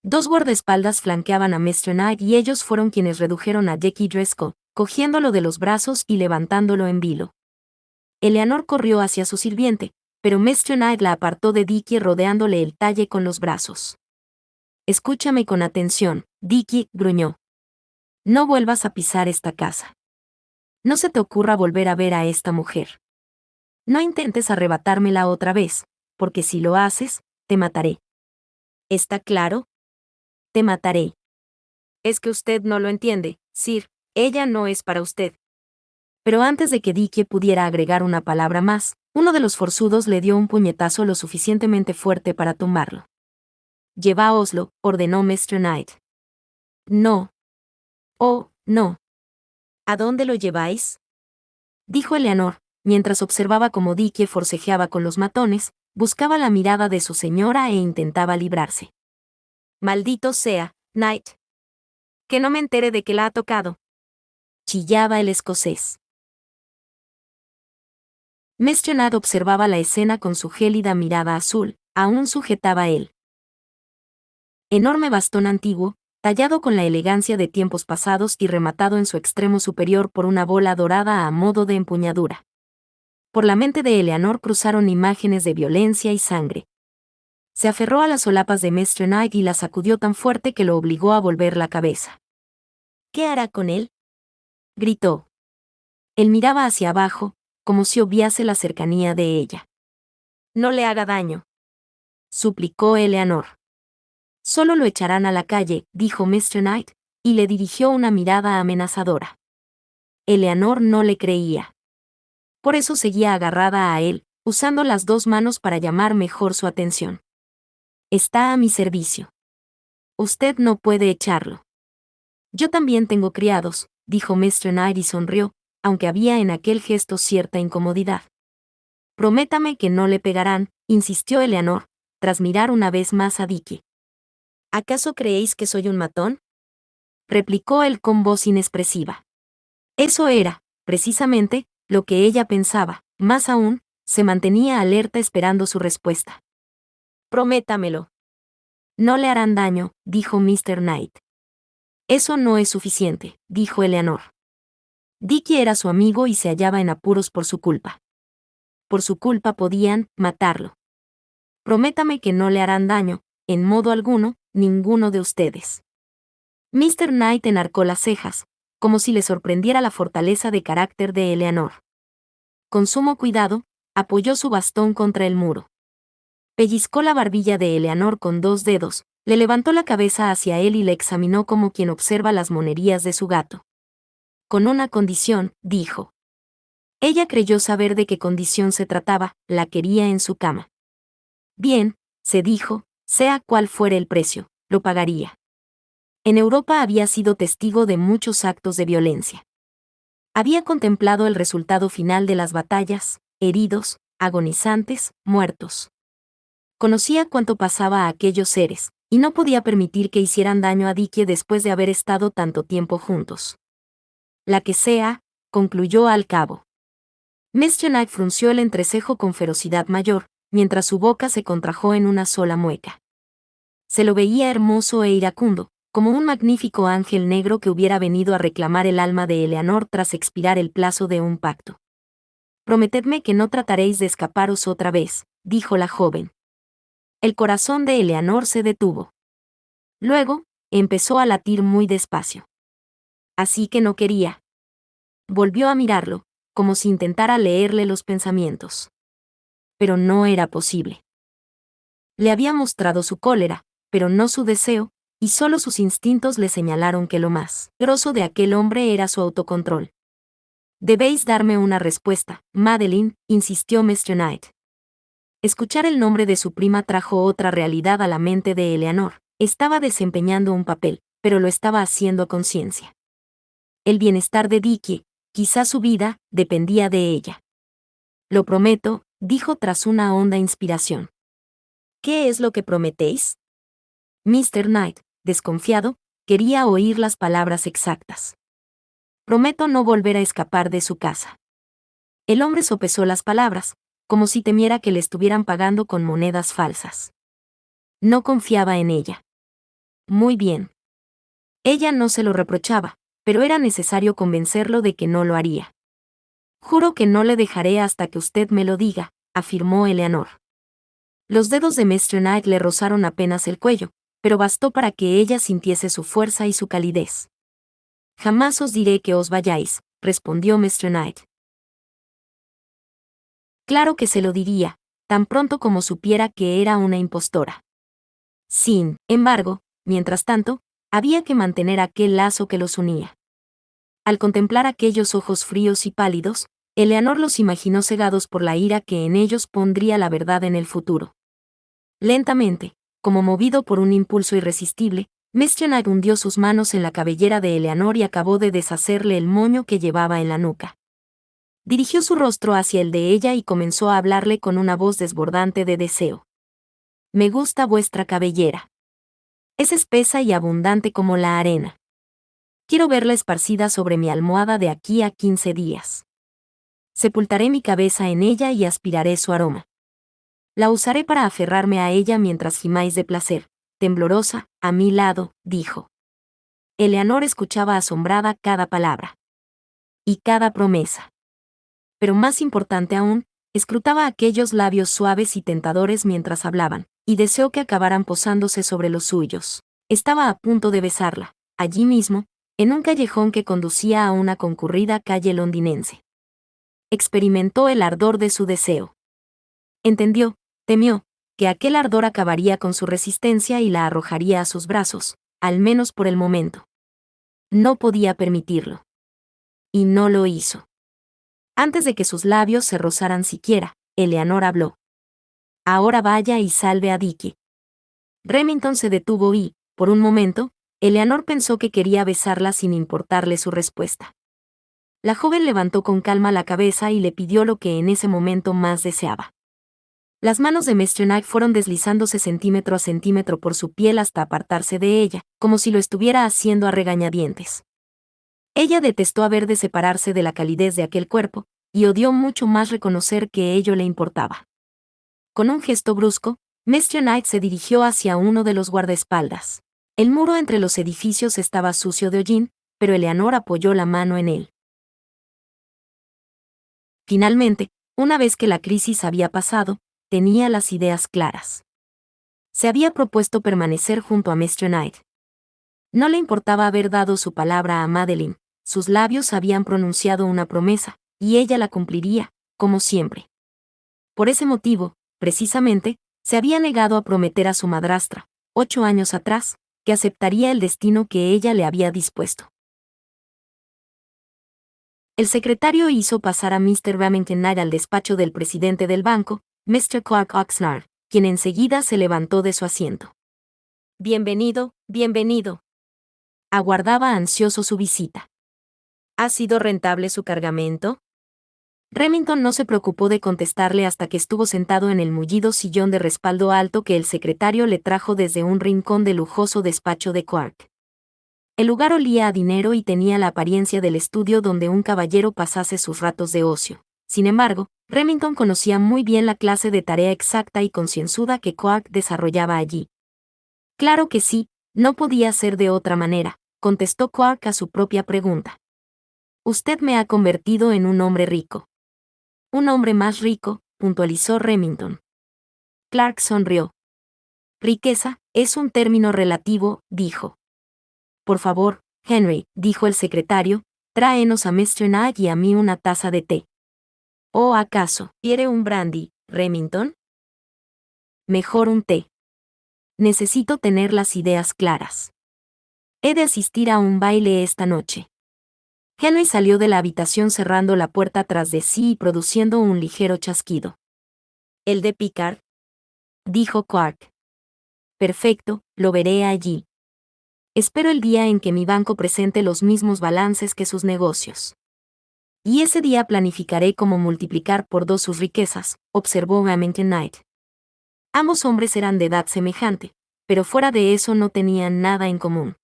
Dos guardaespaldas flanqueaban a Mr. Knight y ellos fueron quienes redujeron a Jackie Driscoll, cogiéndolo de los brazos y levantándolo en vilo. Eleanor corrió hacia su sirviente, pero Mr. Knight la apartó de Dickie rodeándole el talle con los brazos. «Escúchame con atención», Dickie gruñó. «No vuelvas a pisar esta casa. No se te ocurra volver a ver a esta mujer. No intentes arrebatármela otra vez, porque si lo haces, te mataré. ¿Está claro? Te mataré». «Es que usted no lo entiende, Sir, ella no es para usted». Pero antes de que Dickie pudiera agregar una palabra más, uno de los forzudos le dio un puñetazo lo suficientemente fuerte para tumbarlo. «Lleváoslo», ordenó Mr. Knight. «No. Oh, no». «¿A dónde lo lleváis?», dijo Eleanor, mientras observaba cómo Dickie forcejeaba con los matones, buscaba la mirada de su señora e intentaba librarse. «Maldito sea, Knight. Que no me entere de que la ha tocado», chillaba el escocés. Mr. Knight observaba la escena con su gélida mirada azul, aún sujetaba el enorme bastón antiguo, tallado con la elegancia de tiempos pasados y rematado en su extremo superior por una bola dorada a modo de empuñadura. Por la mente de Eleanor cruzaron imágenes de violencia y sangre. Se aferró a las solapas de Mr. Knight y la sacudió tan fuerte que lo obligó a volver la cabeza. «¿Qué hará con él?», gritó. Él miraba hacia abajo, como si obviase la cercanía de ella. «No le haga daño», suplicó Eleanor. «Solo lo echarán a la calle», dijo Mr. Knight, y le dirigió una mirada amenazadora. Eleanor no le creía. Por eso seguía agarrada a él, usando las dos manos para llamar mejor su atención. «Está a mi servicio. Usted no puede echarlo». «Yo también tengo criados», dijo Mr. Knight y sonrió, aunque había en aquel gesto cierta incomodidad. «Prométame que no le pegarán», insistió Eleanor, tras mirar una vez más a Dickie. «¿Acaso creéis que soy un matón?», replicó él con voz inexpresiva. Eso era, precisamente, lo que ella pensaba, más aún, se mantenía alerta esperando su respuesta. «Prométamelo». «No le harán daño», dijo Mr. Knight. «Eso no es suficiente», dijo Eleanor. Dickie era su amigo y se hallaba en apuros por su culpa. Por su culpa podían matarlo. «Prométame que no le harán daño, en modo alguno, ninguno de ustedes». Mr. Knight enarcó las cejas, como si le sorprendiera la fortaleza de carácter de Eleanor. Con sumo cuidado, apoyó su bastón contra el muro. Pellizcó la barbilla de Eleanor con dos dedos, le levantó la cabeza hacia él y le examinó como quien observa las monerías de su gato. «Con una condición», dijo. Ella creyó saber de qué condición se trataba, la quería en su cama. «Bien», se dijo, «sea cual fuere el precio, lo pagaría». En Europa había sido testigo de muchos actos de violencia. Había contemplado el resultado final de las batallas, heridos, agonizantes, muertos. Conocía cuánto pasaba a aquellos seres, y no podía permitir que hicieran daño a Dickie después de haber estado tanto tiempo juntos. «La que sea», concluyó al cabo. Mr. Knight frunció el entrecejo con ferocidad mayor, mientras su boca se contrajo en una sola mueca. Se lo veía hermoso e iracundo, como un magnífico ángel negro que hubiera venido a reclamar el alma de Eleanor tras expirar el plazo de un pacto. «Prometedme que no trataréis de escaparos otra vez», dijo la joven. El corazón de Eleanor se detuvo. Luego, empezó a latir muy despacio. Así que no quería. Volvió a mirarlo, como si intentara leerle los pensamientos. Pero no era posible. Le había mostrado su cólera, pero no su deseo, y solo sus instintos le señalaron que lo más grosso de aquel hombre era su autocontrol. «Debéis darme una respuesta, Madeline», insistió Mr. Knight. Escuchar el nombre de su prima trajo otra realidad a la mente de Eleanor. Estaba desempeñando un papel, pero lo estaba haciendo a conciencia. El bienestar de Dickie, quizá su vida, dependía de ella. «Lo prometo», dijo tras una honda inspiración. «¿Qué es lo que prometéis?». Mr. Knight, desconfiado, quería oír las palabras exactas. «Prometo no volver a escapar de su casa». El hombre sopesó las palabras, como si temiera que le estuvieran pagando con monedas falsas. No confiaba en ella. muy bien. Ella no se lo reprochaba, pero era necesario convencerlo de que no lo haría. Juro que no le dejaré hasta que usted me lo diga, afirmó Eleanor. Los dedos de Mr. Knight le rozaron apenas el cuello, pero bastó para que ella sintiese su fuerza y su calidez. Jamás os diré que os vayáis, respondió Mr. Knight. Claro que se lo diría, tan pronto como supiera que era una impostora. Sin embargo, mientras tanto, había que mantener aquel lazo que los unía. Al contemplar aquellos ojos fríos y pálidos, Eleanor los imaginó cegados por la ira que en ellos pondría la verdad en el futuro. Lentamente, como movido por un impulso irresistible, Mr. Knight hundió sus manos en la cabellera de Eleanor y acabó de deshacerle el moño que llevaba en la nuca. Dirigió su rostro hacia el de ella y comenzó a hablarle con una voz desbordante de deseo. Me gusta vuestra cabellera. Es espesa y abundante como la arena. Quiero verla esparcida sobre mi almohada de aquí a 15 días. Sepultaré mi cabeza en ella y aspiraré su aroma. La usaré para aferrarme a ella mientras gimáis de placer, temblorosa, a mi lado, dijo. Eleanor escuchaba asombrada cada palabra. Y cada promesa. Pero más importante aún, escrutaba aquellos labios suaves y tentadores mientras hablaban, y deseó que acabaran posándose sobre los suyos. Estaba a punto de besarla, allí mismo, en un callejón que conducía a una concurrida calle londinense. Experimentó el ardor de su deseo. Entendió, temió, que aquel ardor acabaría con su resistencia y la arrojaría a sus brazos, al menos por el momento. No podía permitirlo. Y no lo hizo. Antes de que sus labios se rozaran siquiera, Eleanor habló. Ahora vaya y salve a Dickie. Remington se detuvo y, por un momento, Eleanor pensó que quería besarla sin importarle su respuesta. La joven levantó con calma la cabeza y le pidió lo que en ese momento más deseaba. Las manos de Mr. Knight fueron deslizándose centímetro a centímetro por su piel hasta apartarse de ella, como si lo estuviera haciendo a regañadientes. Ella detestó haber de separarse de la calidez de aquel cuerpo, y odió mucho más reconocer que ello le importaba. Con un gesto brusco, Mr. Knight se dirigió hacia uno de los guardaespaldas. El muro entre los edificios estaba sucio de hollín, pero Eleanor apoyó la mano en él. Finalmente, una vez que la crisis había pasado, tenía las ideas claras. Se había propuesto permanecer junto a Mr. Knight. No le importaba haber dado su palabra a Madeline, sus labios habían pronunciado una promesa, y ella la cumpliría, como siempre. Por ese motivo, precisamente, se había negado a prometer a su madrastra, 8 años atrás, que aceptaría el destino que ella le había dispuesto. El secretario hizo pasar a Mr. Remington Knight al despacho del presidente del banco, Mr. Clark Oxnard, quien enseguida se levantó de su asiento. Bienvenido, bienvenido. Aguardaba ansioso su visita. ¿Ha sido rentable su cargamento? Remington no se preocupó de contestarle hasta que estuvo sentado en el mullido sillón de respaldo alto que el secretario le trajo desde un rincón del lujoso despacho de Clark. El lugar olía a dinero y tenía la apariencia del estudio donde un caballero pasase sus ratos de ocio. Sin embargo, Remington conocía muy bien la clase de tarea exacta y concienzuda que Clark desarrollaba allí. Claro que sí, no podía ser de otra manera, contestó Clark a su propia pregunta. Usted me ha convertido en un hombre rico. Un hombre más rico, puntualizó Remington. Clark sonrió. Riqueza es un término relativo, dijo. Por favor, Henry, dijo el secretario, tráenos a Mr. Knight y a mí una taza de té. ¿O acaso quiere un brandy, Remington? Mejor un té. Necesito tener las ideas claras. He de asistir a un baile esta noche. Henry salió de la habitación cerrando la puerta tras de sí y produciendo un ligero chasquido. ¿El de Picard? Dijo Clark. Perfecto, lo veré allí. Espero el día en que mi banco presente los mismos balances que sus negocios. Y ese día planificaré cómo multiplicar por 2 sus riquezas, observó Remington Knight. Ambos hombres eran de edad semejante, pero fuera de eso no tenían nada en común.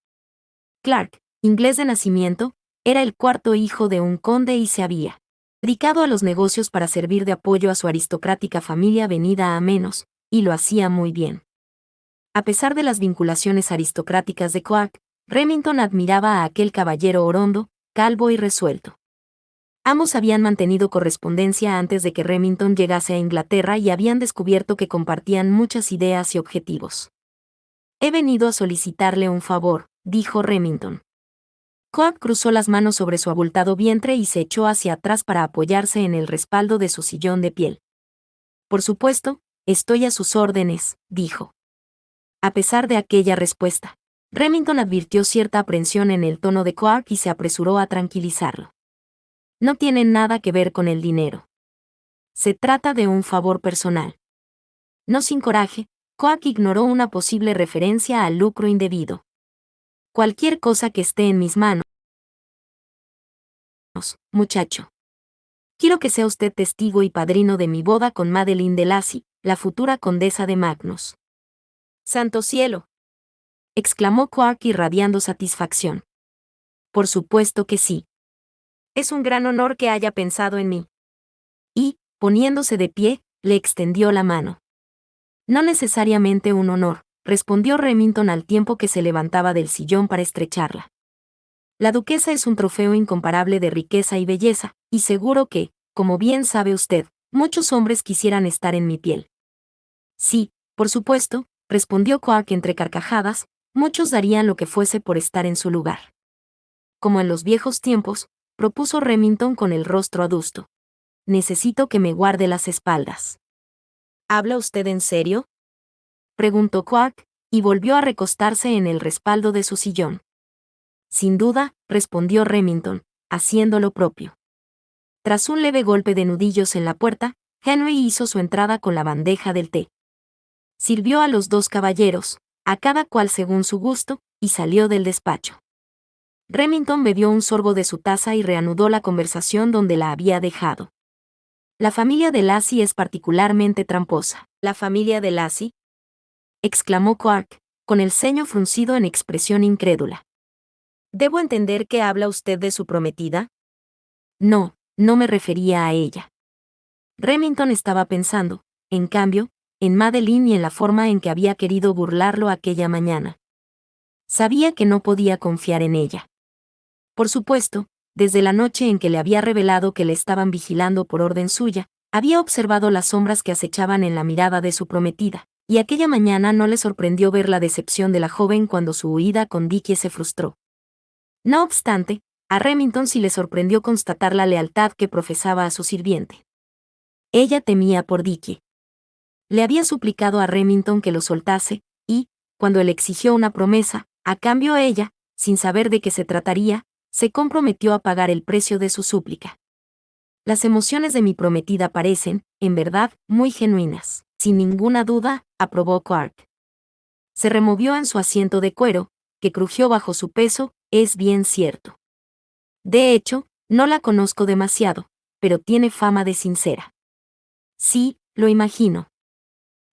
Clark, inglés de nacimiento, era el 4º hijo de un conde y se había dedicado a los negocios para servir de apoyo a su aristocrática familia venida a menos, y lo hacía muy bien. A pesar de las vinculaciones aristocráticas de Quark, Remington admiraba a aquel caballero orondo, calvo y resuelto. Ambos habían mantenido correspondencia antes de que Remington llegase a Inglaterra y habían descubierto que compartían muchas ideas y objetivos. «He venido a solicitarle un favor», dijo Remington. Quark cruzó las manos sobre su abultado vientre y se echó hacia atrás para apoyarse en el respaldo de su sillón de piel. «Por supuesto, estoy a sus órdenes», dijo. A pesar de aquella respuesta, Remington advirtió cierta aprensión en el tono de Quark y se apresuró a tranquilizarlo. «No tiene nada que ver con el dinero. Se trata de un favor personal». No sin coraje, Quark ignoró una posible referencia al lucro indebido. «Cualquier cosa que esté en mis manos, muchacho. Quiero que sea usted testigo y padrino de mi boda con Madeline de Lacy, la futura condesa de Magnus». «¡Santo cielo!», exclamó Quark irradiando satisfacción. «Por supuesto que sí. Es un gran honor que haya pensado en mí». Y, poniéndose de pie, le extendió la mano. «No necesariamente un honor», respondió Remington al tiempo que se levantaba del sillón para estrecharla. «La duquesa es un trofeo incomparable de riqueza y belleza, y seguro que, como bien sabe usted, muchos hombres quisieran estar en mi piel». «Sí, por supuesto», respondió Quark entre carcajadas, «muchos darían lo que fuese por estar en su lugar». «Como en los viejos tiempos», propuso Remington con el rostro adusto. «Necesito que me guarde las espaldas». «¿Habla usted en serio?», preguntó Quark, y volvió a recostarse en el respaldo de su sillón. «Sin duda», respondió Remington, haciendo lo propio. Tras un leve golpe de nudillos en la puerta, Henry hizo su entrada con la bandeja del té. Sirvió a los dos caballeros, a cada cual según su gusto, y salió del despacho. Remington bebió un sorbo de su taza y reanudó la conversación donde la había dejado. «La familia de Lacy es particularmente tramposa». «¿La familia de Lacy?», exclamó Quark, con el ceño fruncido en expresión incrédula. «¿Debo entender que habla usted de su prometida?». «No, no me refería a ella». Remington estaba pensando, en cambio, en Madeline y en la forma en que había querido burlarlo aquella mañana. Sabía que no podía confiar en ella. Por supuesto, desde la noche en que le había revelado que le estaban vigilando por orden suya, había observado las sombras que acechaban en la mirada de su prometida, y aquella mañana no le sorprendió ver la decepción de la joven cuando su huida con Dickie se frustró. No obstante, a Remington sí le sorprendió constatar la lealtad que profesaba a su sirviente. Ella temía por Dickie. Le había suplicado a Remington que lo soltase, y, cuando él exigió una promesa, a cambio ella, sin saber de qué se trataría, se comprometió a pagar el precio de su súplica. «Las emociones de mi prometida parecen, en verdad, muy genuinas». «Sin ninguna duda», aprobó Quark. Se removió en su asiento de cuero, que crujió bajo su peso, «es bien cierto. De hecho, no la conozco demasiado, pero tiene fama de sincera». «Sí, lo imagino».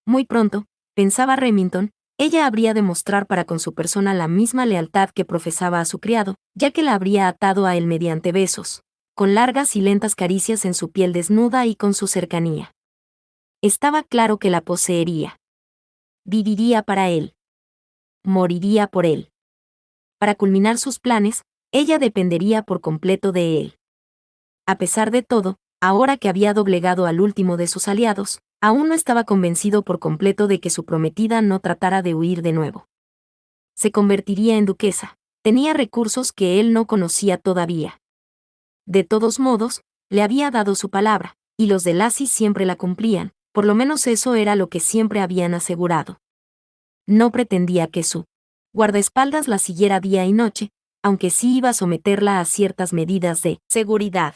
Muy pronto, pensaba Remington, ella habría de mostrar para con su persona la misma lealtad que profesaba a su criado, ya que la habría atado a él mediante besos, con largas y lentas caricias en su piel desnuda y con su cercanía. Estaba claro que la poseería. Viviría para él. Moriría por él. Para culminar sus planes, ella dependería por completo de él. A pesar de todo, ahora que había doblegado al último de sus aliados, aún no estaba convencido por completo de que su prometida no tratara de huir de nuevo. Se convertiría en duquesa, tenía recursos que él no conocía todavía. De todos modos, le había dado su palabra, y los de Lacy siempre la cumplían, por lo menos eso era lo que siempre habían asegurado. No pretendía que su guardaespaldas la siguiera día y noche, aunque sí iba a someterla a ciertas medidas de seguridad.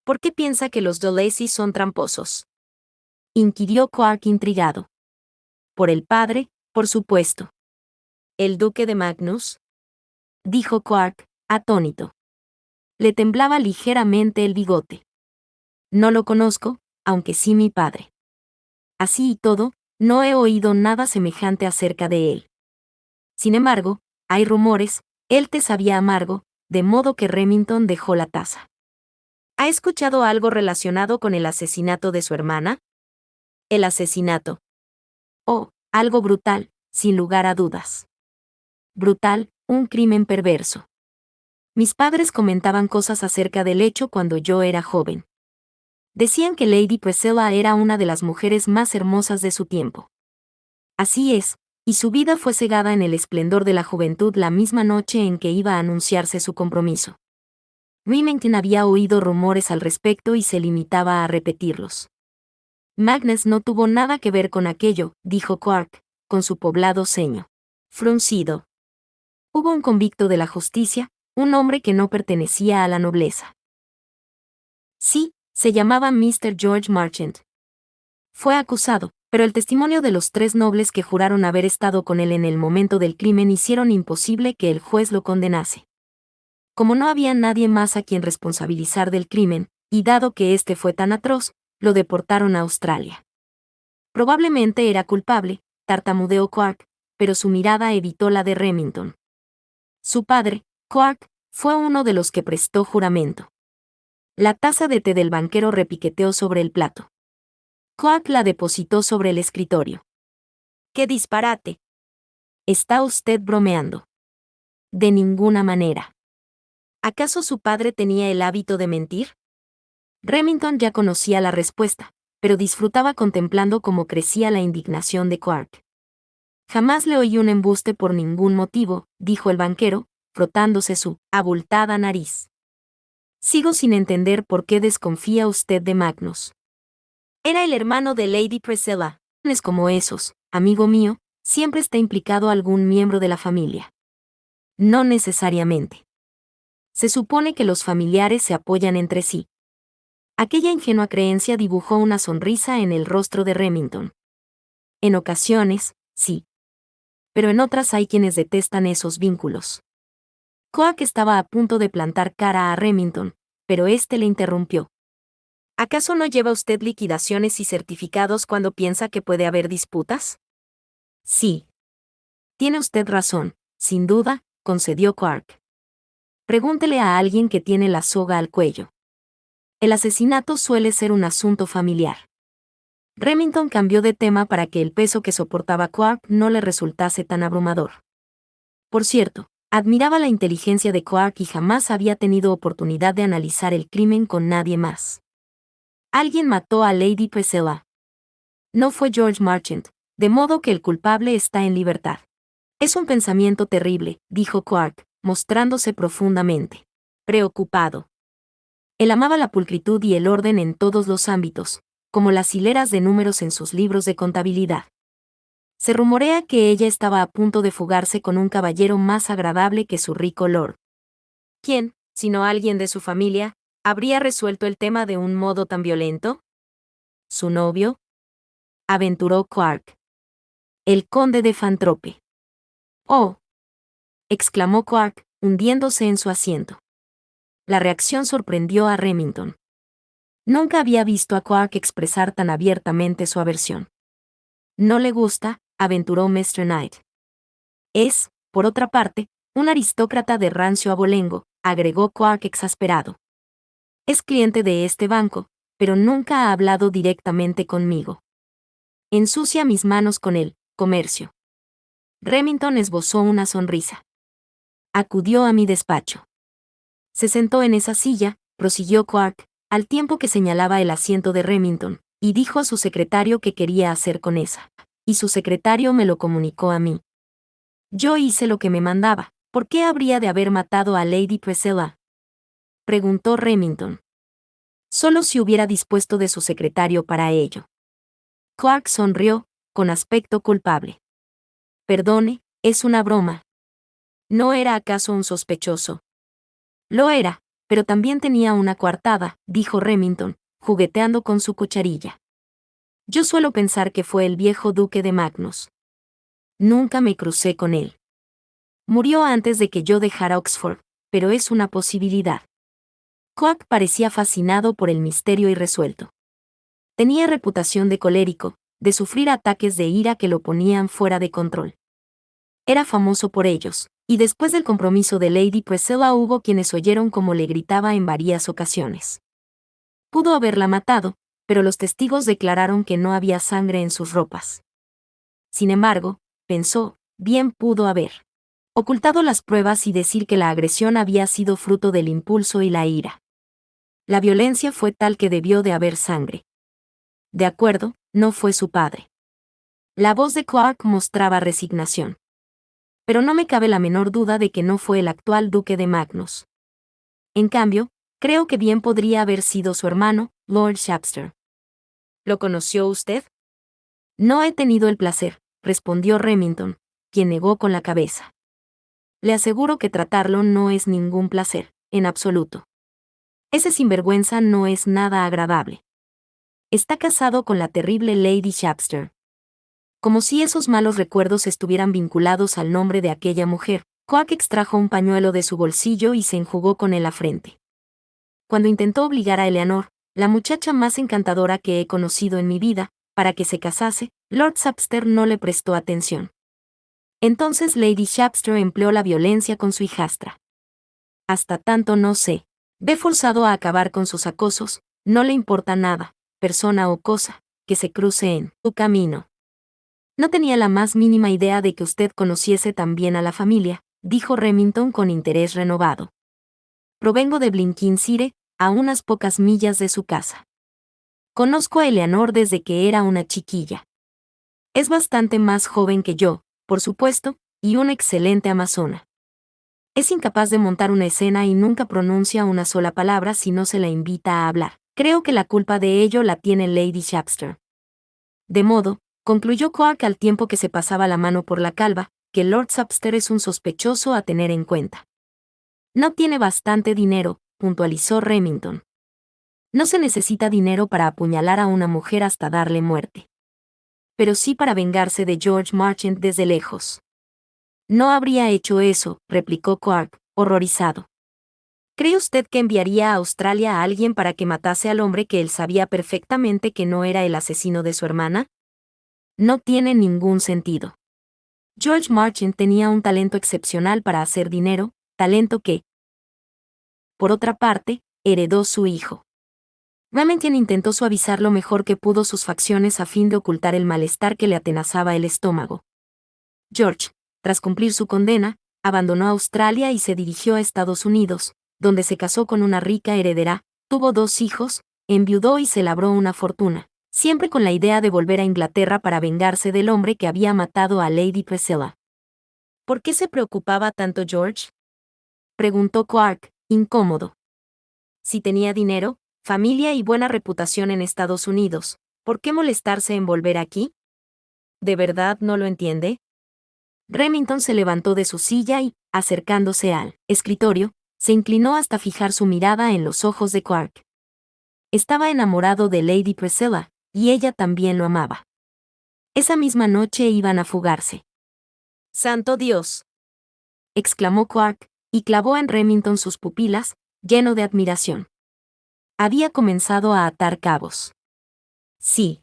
«¿Por qué piensa que los de Lacy son tramposos?», inquirió Quark intrigado. «Por el padre, por supuesto». «¿El duque de Magnus?», dijo Quark, atónito. Le temblaba ligeramente el bigote. «No lo conozco, aunque sí mi padre. Así y todo, no he oído nada semejante acerca de él. Sin embargo, hay rumores, el té sabía amargo, de modo que Remington dejó la taza. «¿Ha escuchado algo relacionado con el asesinato de su hermana?». «¿El asesinato?». «Oh, algo brutal, sin lugar a dudas. Brutal, un crimen perverso. Mis padres comentaban cosas acerca del hecho cuando yo era joven. Decían que Lady Priscilla era una de las mujeres más hermosas de su tiempo. Así es, y su vida fue cegada en el esplendor de la juventud la misma noche en que iba a anunciarse su compromiso. Remington había oído rumores al respecto y se limitaba a repetirlos. Magnus no tuvo nada que ver con aquello, dijo Quark, con su poblado ceño fruncido. Hubo un convicto de la justicia, un hombre que no pertenecía a la nobleza. Sí, se llamaba Mr. George Marchant. Fue acusado, pero el testimonio de los 3 nobles que juraron haber estado con él en el momento del crimen hicieron imposible que el juez lo condenase. Como no había nadie más a quien responsabilizar del crimen, y dado que este fue tan atroz, lo deportaron a Australia. Probablemente era culpable, tartamudeó Quark, pero su mirada evitó la de Remington. Su padre, Quark, fue uno de los que prestó juramento. La taza de té del banquero repiqueteó sobre el plato. Quark la depositó sobre el escritorio. ¡Qué disparate! ¿Está usted bromeando? De ninguna manera. ¿Acaso su padre tenía el hábito de mentir? Remington ya conocía la respuesta, pero disfrutaba contemplando cómo crecía la indignación de Quark. Jamás le oí un embuste por ningún motivo, dijo el banquero, frotándose su abultada nariz. Sigo sin entender por qué desconfía usted de Magnus. Era el hermano de Lady Priscilla. Es como esos, amigo mío, siempre está implicado algún miembro de la familia. No necesariamente. Se supone que los familiares se apoyan entre sí. Aquella ingenua creencia dibujó una sonrisa en el rostro de Remington. En ocasiones, sí. Pero en otras hay quienes detestan esos vínculos. Quark estaba a punto de plantar cara a Remington, pero éste le interrumpió. ¿Acaso no lleva usted liquidaciones y certificados cuando piensa que puede haber disputas? Sí. Tiene usted razón, sin duda, concedió Quark. Pregúntele a alguien que tiene la soga al cuello. El asesinato suele ser un asunto familiar. Remington cambió de tema para que el peso que soportaba Quark no le resultase tan abrumador. Por cierto, admiraba la inteligencia de Quark y jamás había tenido oportunidad de analizar el crimen con nadie más. Alguien mató a Lady Priscilla. No fue George Marchant, de modo que el culpable está en libertad. Es un pensamiento terrible, dijo Quark, mostrándose profundamente preocupado. Él amaba la pulcritud y el orden en todos los ámbitos, como las hileras de números en sus libros de contabilidad. Se rumorea que ella estaba a punto de fugarse con un caballero más agradable que su rico lord. ¿Quién, sino alguien de su familia, habría resuelto el tema de un modo tan violento? ¿Su novio? Aventuró Quark. El conde de Fantrope. ¡Oh! Exclamó Quark, hundiéndose en su asiento. La reacción sorprendió a Remington. Nunca había visto a Quark expresar tan abiertamente su aversión. No le gusta, aventuró Mr. Knight. Es, por otra parte, un aristócrata de rancio abolengo, agregó Quark exasperado. Es cliente de este banco, pero nunca ha hablado directamente conmigo. Ensucia mis manos con el comercio. Remington esbozó una sonrisa. Acudió a mi despacho. Se sentó en esa silla, prosiguió Quark, al tiempo que señalaba el asiento de Remington, y dijo a su secretario qué quería hacer con esa. Y su secretario me lo comunicó a mí. Yo hice lo que me mandaba. ¿Por qué habría de haber matado a Lady Priscilla? Preguntó Remington. Solo si hubiera dispuesto de su secretario para ello. Quark sonrió, con aspecto culpable. Perdone, es una broma. ¿No era acaso un sospechoso? Lo era, pero también tenía una coartada, dijo Remington, jugueteando con su cucharilla. Yo suelo pensar que fue el viejo duque de Magnus. Nunca me crucé con él. Murió antes de que yo dejara Oxford, pero es una posibilidad. Quark parecía fascinado por el misterio irresuelto. Tenía reputación de colérico, de sufrir ataques de ira que lo ponían fuera de control. Era famoso por ellos, y después del compromiso de Lady Priscilla hubo quienes oyeron cómo le gritaba en varias ocasiones. Pudo haberla matado, pero los testigos declararon que no había sangre en sus ropas. Sin embargo, pensó, bien pudo haber ocultado las pruebas y decir que la agresión había sido fruto del impulso y la ira. La violencia fue tal que debió de haber sangre. De acuerdo, no fue su padre. La voz de Clark mostraba resignación. Pero no me cabe la menor duda de que no fue el actual duque de Magnus. En cambio, creo que bien podría haber sido su hermano, Lord Shapster. ¿Lo conoció usted? No he tenido el placer, respondió Remington, quien negó con la cabeza. Le aseguro que tratarlo no es ningún placer, en absoluto. Ese sinvergüenza no es nada agradable. Está casado con la terrible Lady Shapster. Como si esos malos recuerdos estuvieran vinculados al nombre de aquella mujer, Quack extrajo un pañuelo de su bolsillo y se enjugó con él la frente. Cuando intentó obligar a Eleanor, la muchacha más encantadora que he conocido en mi vida, para que se casase, Lord Shapster no le prestó atención. Entonces Lady Shapster empleó la violencia con su hijastra. Hasta tanto no se ve forzado a acabar con sus acosos, no le importa nada, persona o cosa, que se cruce en su camino. No tenía la más mínima idea de que usted conociese tan bien a la familia, dijo Remington con interés renovado. Provengo de Blinkinshire, a unas pocas millas de su casa. Conozco a Eleanor desde que era una chiquilla. Es bastante más joven que yo, por supuesto, y una excelente amazona. Es incapaz de montar una escena y nunca pronuncia una sola palabra si no se la invita a hablar. Creo que la culpa de ello la tiene Lady Shapster. De modo, concluyó Clark al tiempo que se pasaba la mano por la calva, que Lord Shapster es un sospechoso a tener en cuenta. No tiene bastante dinero, puntualizó Remington. No se necesita dinero para apuñalar a una mujer hasta darle muerte. Pero sí para vengarse de George Marchant desde lejos. No habría hecho eso, replicó Clark, horrorizado. ¿Cree usted que enviaría a Australia a alguien para que matase al hombre que él sabía perfectamente que no era el asesino de su hermana? No tiene ningún sentido. George Marchant tenía un talento excepcional para hacer dinero, talento que, por otra parte, heredó su hijo. Remington intentó suavizar lo mejor que pudo sus facciones a fin de ocultar el malestar que le atenazaba el estómago. George, tras cumplir su condena, abandonó Australia y se dirigió a Estados Unidos, donde se casó con una rica heredera, tuvo 2 hijos, enviudó y se labró una fortuna, siempre con la idea de volver a Inglaterra para vengarse del hombre que había matado a Lady Priscilla. ¿Por qué se preocupaba tanto George?, preguntó Clark, incómodo. Si tenía dinero, familia y buena reputación en Estados Unidos, ¿por qué molestarse en volver aquí? ¿De verdad no lo entiende? Remington se levantó de su silla y, acercándose al escritorio, se inclinó hasta fijar su mirada en los ojos de Clark. Estaba enamorado de Lady Priscilla, y ella también lo amaba. Esa misma noche iban a fugarse. ¡Santo Dios!, exclamó Clark, y clavó en Remington sus pupilas, lleno de admiración. Había comenzado a atar cabos. Sí.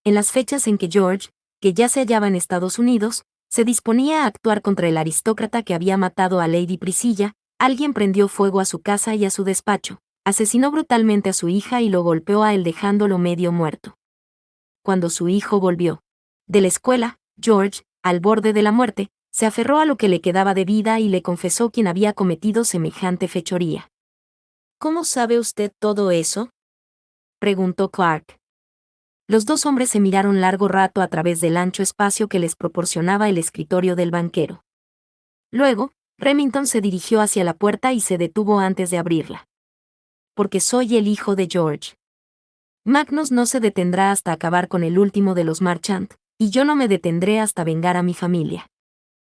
En las fechas en que George, que ya se hallaba en Estados Unidos, se disponía a actuar contra el aristócrata que había matado a Lady Priscilla, alguien prendió fuego a su casa y a su despacho, asesinó brutalmente a su hija y lo golpeó a él dejándolo medio muerto. Cuando su hijo volvió de la escuela, George, al borde de la muerte, se aferró a lo que le quedaba de vida y le confesó quién había cometido semejante fechoría. ¿Cómo sabe usted todo eso?, preguntó Clark. Los 2 hombres se miraron largo rato a través del ancho espacio que les proporcionaba el escritorio del banquero. Luego, Remington se dirigió hacia la puerta y se detuvo antes de abrirla. Porque soy el hijo de George. Magnus no se detendrá hasta acabar con el último de los Marchant, y yo no me detendré hasta vengar a mi familia.